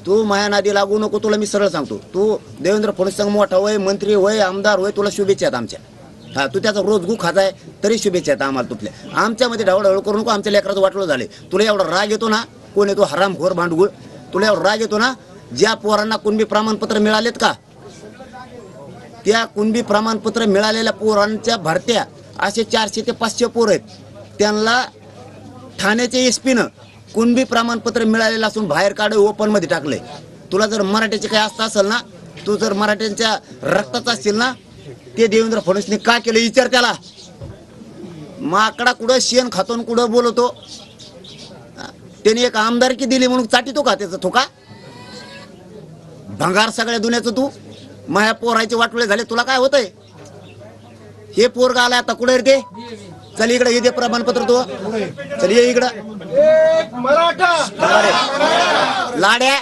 तू माया नादी लागू नको. तुला मी सरळ सांगतो, तू देवेंद्र फडणवीस संघ मोठा होय, मंत्री होय, आमदार होय, तुला शुभेच्छा आहेत आमच्या. हा, तू त्याचा रोज गु खाताय तरी शुभेच्छा आहेत आम्हाला तुपल्या. आमच्यामध्ये ढवळढवळ करू नको. आमच्या लेकराचं वाटलं झाले. तुला एवढा राग येतो ना, कोण येतो हरामखोर भांडगुळ, तुला एवढा राग येतो ना, ज्या पोरांना कुणबी प्रमाणपत्र मिळालेत का, त्या कुणबी प्रमाणपत्र मिळालेल्या पोरांच्या भरत्या असे 400 ते 500 पोर आहेत. त्यांना ठाण्याच्या एसपीनं कुणबी प्रमाणपत्र मिळालेलं असून बाहेर काढ ओपन मध्ये टाकलंय. तुला जर मराठ्याचे काही असतं असेल ना, तू जर मराठ्यांच्या रक्ताचा असतील ना, ते देवेंद्र फडणवीसने का केलं विचार त्याला. माकडा कुठं शेण खातून कुठं बोलतो. त्याने एक आमदारकी दिली म्हणून चाटितो का त्याचा थोका. भंगार सगळ्या दुनियाचं तू. माया पोरायचे वाटोळे झाले, तुला काय होतंय. हे पोरग आलाय आता कुठे रे ते. चल इकडे, हे प्रमाणपत्र तू. चल ये इकडं. लाड्या